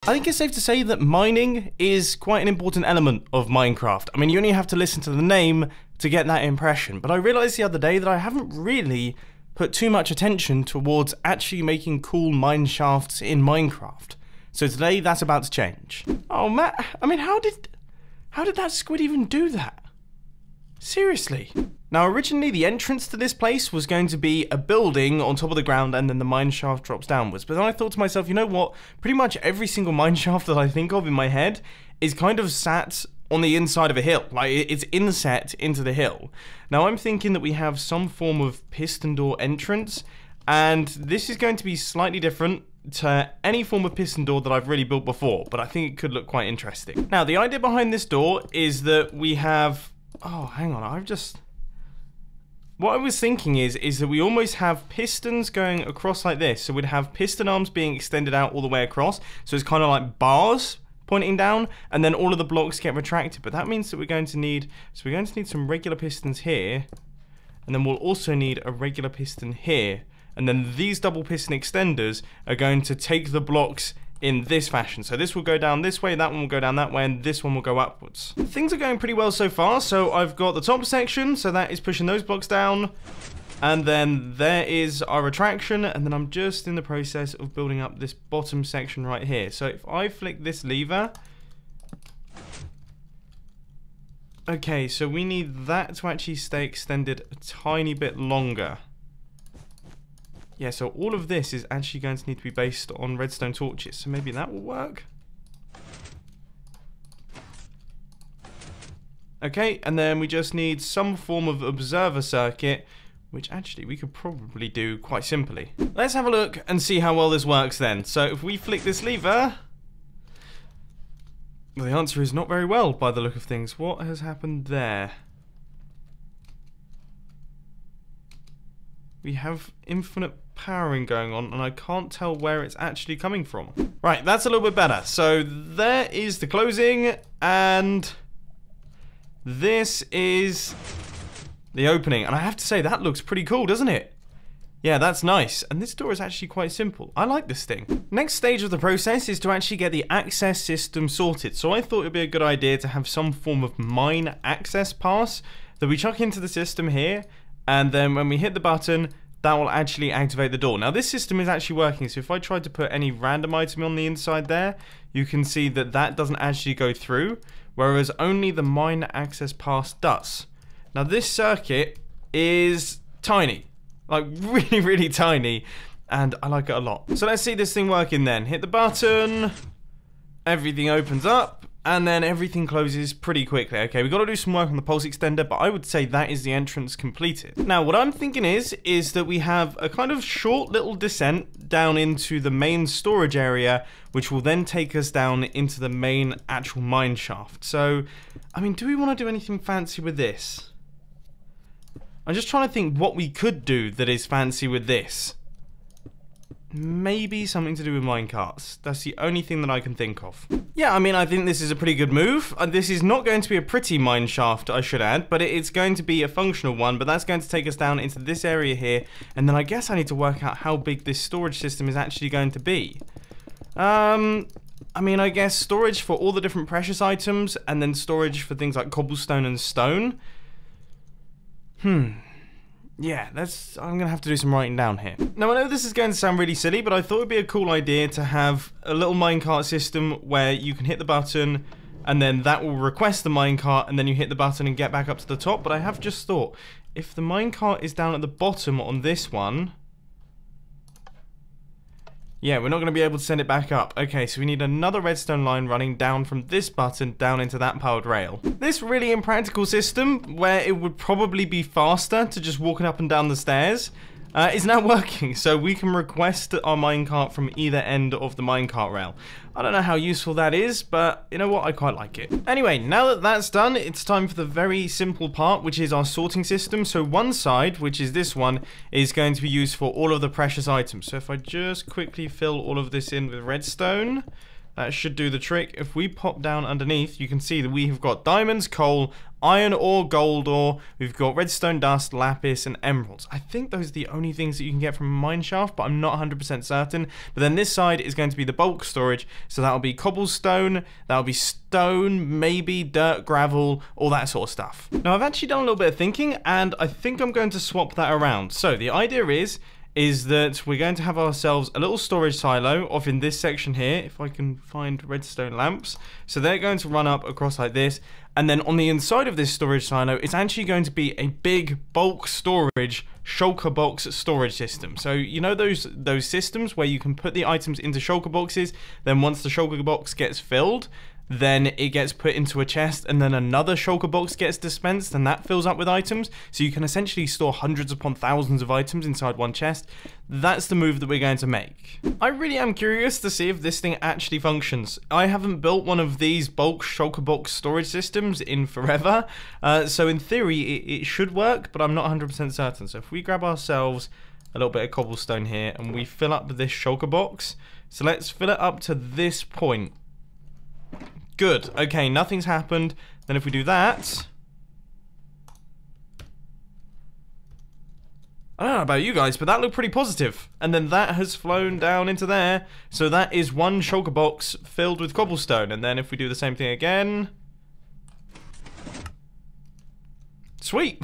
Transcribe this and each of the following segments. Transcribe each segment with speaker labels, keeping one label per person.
Speaker 1: I think it's safe to say that mining is quite an important element of Minecraft. I mean, you only have to listen to the name to get that impression, but I realized the other day that I haven't really put too much attention towards actually making cool mine shafts in Minecraft. So today, that's about to change. Oh, Matt, I mean, how did that squid even do that? Seriously. Now, originally, the entrance to this place was going to be a building on top of the ground, and then the mine shaft drops downwards. But then I thought to myself, you know what? Pretty much every single mine shaft that I think of in my head is kind of sat on the inside of a hill. Like, it's inset into the hill. Now, I'm thinking that we have some form of piston door entrance, and this is going to be slightly different to any form of piston door that I've really built before, but I think it could look quite interesting. Now, the idea behind this door is that we have... Oh, hang on, what I was thinking is that we almost have pistons going across like this. So we'd have piston arms being extended out all the way across. So it's kind of like bars pointing down, and then all of the blocks get retracted. But that means that we're going to need some regular pistons here, and then we'll also need a regular piston here. And then these double piston extenders are going to take the blocks in this fashion. So this will go down this way, that one will go down that way, and this one will go upwards. Things are going pretty well so far. So I've got the top section, so that is pushing those blocks down. And then there is our retraction, and then I'm just in the process of building up this bottom section right here. So if I flick this lever... Okay, so we need that to actually stay extended a tiny bit longer. Yeah, so all of this is actually going to need to be based on redstone torches, so maybe that will work. Okay, and then we just need some form of observer circuit, which actually we could probably do quite simply. Let's have a look and see how well this works then. So if we flick this lever... Well, the answer is not very well by the look of things. What has happened there? We have infinite powering going on, and I can't tell where it's actually coming from. Right, that's a little bit better. So there is the closing, and this is the opening. And I have to say, that looks pretty cool, doesn't it? Yeah, that's nice. And this door is actually quite simple. I like this thing. Next stage of the process is to actually get the access system sorted. So I thought it'd be a good idea to have some form of mine access pass that we chuck into the system here, and then when we hit the button, that will actually activate the door. Now, this system is actually working, so if I tried to put any random item on the inside there, you can see that that doesn't actually go through, whereas only the mine access pass does. Now, this circuit is tiny. Like, really, really tiny, and I like it a lot. So let's see this thing working then. Hit the button, everything opens up, and then everything closes pretty quickly. Okay, we've got to do some work on the pulse extender, but I would say that is the entrance completed. Now, what I'm thinking is that we have a kind of short little descent down into the main storage area, which will then take us down into the main actual mine shaft. So, I mean, do we want to do anything fancy with this? I'm just trying to think what we could do that is fancy with this. Maybe something to do with minecarts. That's the only thing that I can think of. Yeah, I mean, I think this is a pretty good move. This is not going to be a pretty mine shaft, I should add, but it's going to be a functional one, but that's going to take us down into this area here, and then I guess I need to work out how big this storage system is actually going to be. I mean, I guess storage for all the different precious items, and then storage for things like cobblestone and stone. Yeah, I'm going to have to do some writing down here. Now, I know this is going to sound really silly, but I thought it'd be a cool idea to have a little minecart system where you can hit the button, and then that will request the minecart, and then you hit the button and get back up to the top. But I have just thought, if the minecart is down at the bottom on this one... Yeah, we're not going to be able to send it back up. Okay, so we need another redstone line running down from this button down into that powered rail. This really impractical system, where it would probably be faster to just walking up and down the stairs, is now working. So we can request our minecart from either end of the minecart rail. I don't know how useful that is, but you know what? I quite like it. Anyway, now that that's done, it's time for the very simple part, which is our sorting system. So one side, which is this one, is going to be used for all of the precious items. So if I just quickly fill all of this in with redstone, That should do the trick. If we pop down underneath, you can see that we have got diamonds, coal, iron ore, gold ore, we've got redstone dust, lapis, and emeralds. I think those are the only things that you can get from a mine shaft, but I'm not 100% certain. But then this side is going to be the bulk storage, so that'll be cobblestone, that'll be stone, maybe dirt, gravel, all that sort of stuff. Now, I've actually done a little bit of thinking, and I think I'm going to swap that around. So the idea is that we're going to have ourselves a little storage silo off in this section here, if I can find redstone lamps. So they're going to run up across like this, and then on the inside of this storage silo, it's actually going to be a big bulk storage shulker box storage system. So you know those systems where you can put the items into shulker boxes, then once the shulker box gets filled, then it gets put into a chest, and then another shulker box gets dispensed, and that fills up with items. So you can essentially store hundreds upon thousands of items inside one chest. That's the move that we're going to make. I really am curious to see if this thing actually functions. I haven't built one of these bulk shulker box storage systems in forever, so in theory it should work, but I'm not 100% certain. So if we grab ourselves a little bit of cobblestone here, and we fill up this shulker box, so let's fill it up to this point. Good. Okay, nothing's happened. Then if we do that, I don't know about you guys, but that looked pretty positive. And then that has flown down into there. So that is one shulker box filled with cobblestone. And then if we do the same thing again, sweet.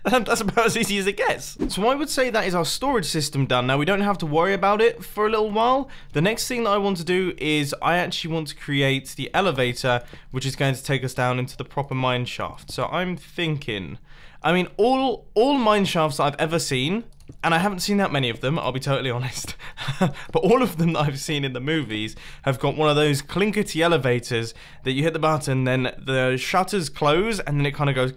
Speaker 1: That's about as easy as it gets. So I would say that is our storage system done. Now we don't have to worry about it for a little while. The next thing that I want to do is I actually want to create the elevator, which is going to take us down into the proper mine shaft. So I'm thinking, I mean, all mine shafts that I've ever seen, and I haven't seen that many of them, I'll be totally honest, but all of them that I've seen in the movies have got one of those clinkety elevators that you hit the button, then the shutters close, and then it kind of goes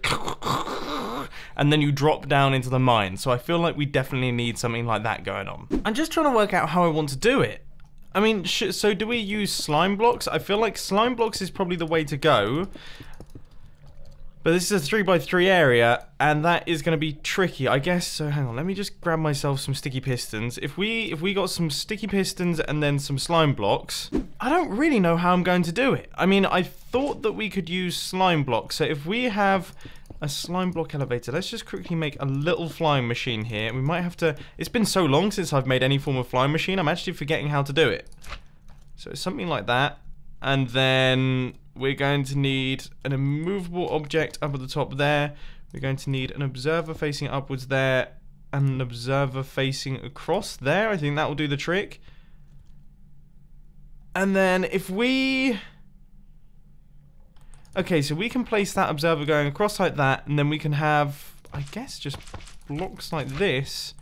Speaker 1: and then you drop down into the mine. So I feel like we definitely need something like that going on. I'm just trying to work out how I want to do it. I mean, so do we use slime blocks? I feel like slime blocks is probably the way to go. But this is a 3x3 area, and that is going to be tricky, I guess. So hang on, let me just grab myself some sticky pistons. If we got some sticky pistons and then some slime blocks, I don't really know how I'm going to do it. I mean, I thought that we could use slime blocks. So if we have a slime block elevator, let's just quickly make a little flying machine here. We might have to, it's been so long since I've made any form of flying machine, I'm actually forgetting how to do it. So it's something like that. And then we're going to need an immovable object up at the top there. We're going to need an observer facing upwards there, and an observer facing across there. I think that will do the trick. And then if we... Okay, so we can place that observer going across like that, and then we can have, I guess, just blocks like this.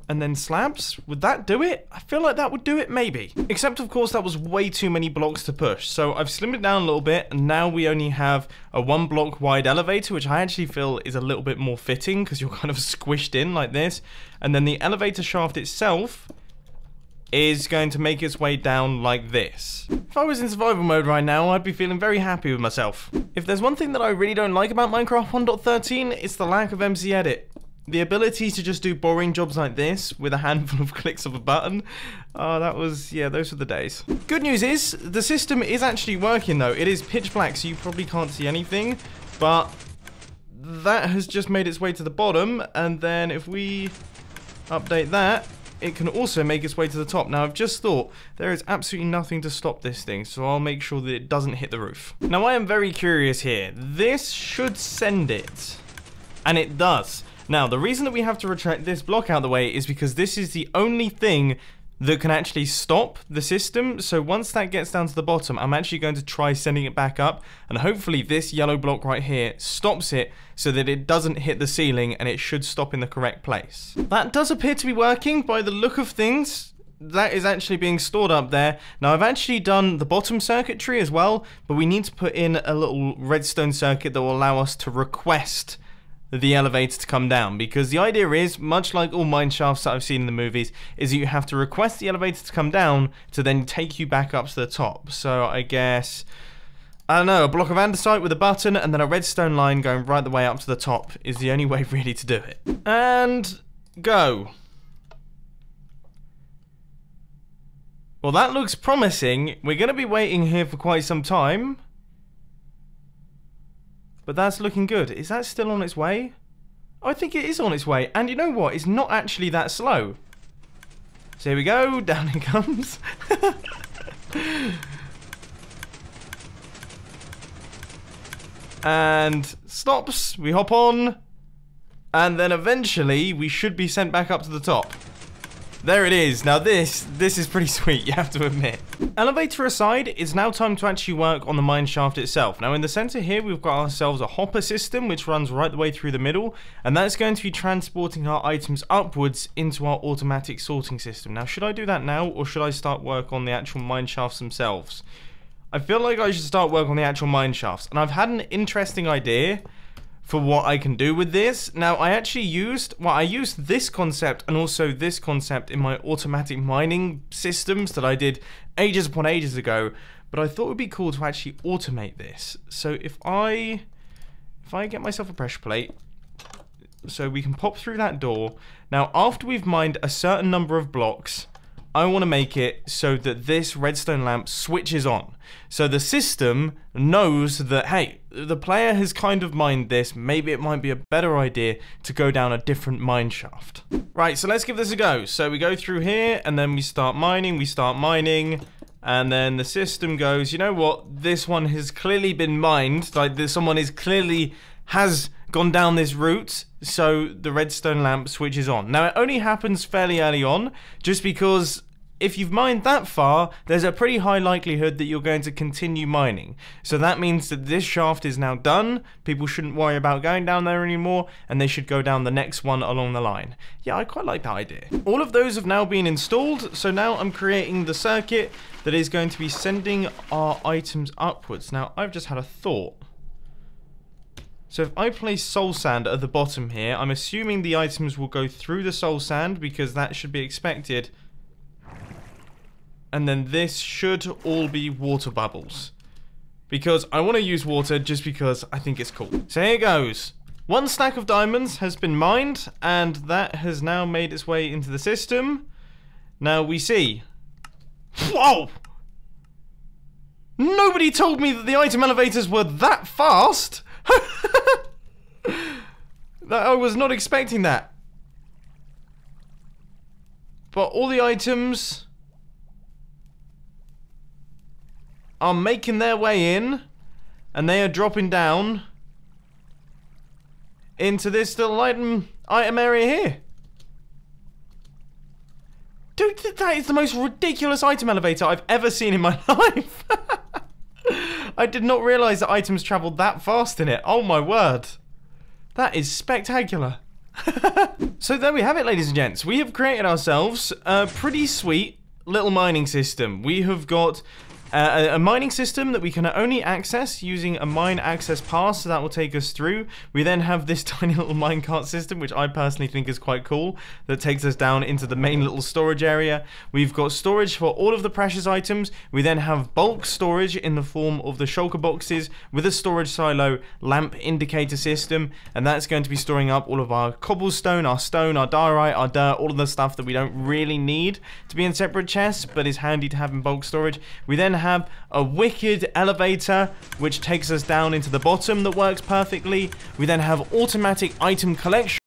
Speaker 1: And then slabs? Would that do it? I feel like that would do it, maybe. Except, of course, that was way too many blocks to push. So I've slimmed it down a little bit, and now we only have a 1 block wide elevator, which I actually feel is a little bit more fitting, because you're kind of squished in like this. And then the elevator shaft itself is going to make its way down like this. If I was in survival mode right now, I'd be feeling very happy with myself. If there's one thing that I really don't like about Minecraft 1.13, it's the lack of MC Edit. The ability to just do boring jobs like this with a handful of clicks of a button. Oh, that was, yeah, those were the days. Good news is, the system is actually working though. It is pitch black, so you probably can't see anything, but that has just made its way to the bottom, and then if we update that, it can also make its way to the top. Now, I've just thought there is absolutely nothing to stop this thing, so I'll make sure that it doesn't hit the roof. Now, I am very curious here. This should send it, and it does. Now, the reason that we have to retract this block out of the way is because this is the only thing that can actually stop the system. So once that gets down to the bottom, I'm actually going to try sending it back up, and hopefully this yellow block right here stops it so that it doesn't hit the ceiling, and it should stop in the correct place. That does appear to be working by the look of things. That is actually being stored up there. Now, I've actually done the bottom circuitry as well, but we need to put in a little redstone circuit that will allow us to request the elevator to come down, because the idea is, much like all mine shafts that I've seen in the movies, is that you have to request the elevator to come down to then take you back up to the top. So I guess, I don't know, a block of andesite with a button and then a redstone line going right the way up to the top is the only way really to do it. And go. Well, that looks promising. We're going to be waiting here for quite some time. But that's looking good. Is that still on its way? Oh, I think it is on its way. And you know what? It's not actually that slow. So here we go. Down it comes. And stops. We hop on. And then eventually we should be sent back up to the top. There it is. Now this is pretty sweet, you have to admit. Elevator aside, it's now time to actually work on the mine shaft itself. Now in the center here, we've got ourselves a hopper system, which runs right the way through the middle, and that's going to be transporting our items upwards into our automatic sorting system. Now should I do that now, or should I start work on the actual mine shafts themselves? I feel like I should start work on the actual mine shafts, and I've had an interesting idea for what I can do with this. Now, I actually used this concept and also this concept in my automatic mining systems that I did ages upon ages ago, but I thought it would be cool to actually automate this. So if I get myself a pressure plate, so we can pop through that door. Now, after we've mined a certain number of blocks, I want to make it so that this redstone lamp switches on. So the system knows that, hey, the player has kind of mined this, maybe it might be a better idea to go down a different mine shaft. Right, so let's give this a go. So we go through here, and then we start mining, and then the system goes, you know what, this one has clearly been mined, like someone has gone down this route, so the redstone lamp switches on. Now it only happens fairly early on, just because if you've mined that far, there's a pretty high likelihood that you're going to continue mining. So that means that this shaft is now done, people shouldn't worry about going down there anymore, and they should go down the next one along the line. Yeah, I quite like that idea. All of those have now been installed, so now I'm creating the circuit that is going to be sending our items upwards. Now, I've just had a thought. So if I place soul sand at the bottom here, I'm assuming the items will go through the soul sand because that should be expected. And then this should all be water bubbles. Because I want to use water just because I think it's cool. So here goes. One stack of diamonds has been mined, and that has now made its way into the system. Now we see. Whoa! Nobody told me that the item elevators were that fast! I was not expecting that. But all the items are making their way in, and they are dropping down into this little item area here. Dude, that is the most ridiculous item elevator I've ever seen in my life. I did not realise that items travelled that fast in it. Oh my word. That is spectacular. So there we have it, ladies and gents. We have created ourselves a pretty sweet little mining system. We have got a mining system that we can only access using a mine access pass, so that will take us through. We then have this tiny little minecart system, which I personally think is quite cool, that takes us down into the main little storage area. We've got storage for all of the precious items. We then have bulk storage in the form of the shulker boxes with a storage silo lamp indicator system, and that's going to be storing up all of our cobblestone, our stone, our diorite, our dirt, all of the stuff that we don't really need to be in separate chests, but is handy to have in bulk storage. We then have a wicked elevator which takes us down into the bottom that works perfectly. We then have automatic item collection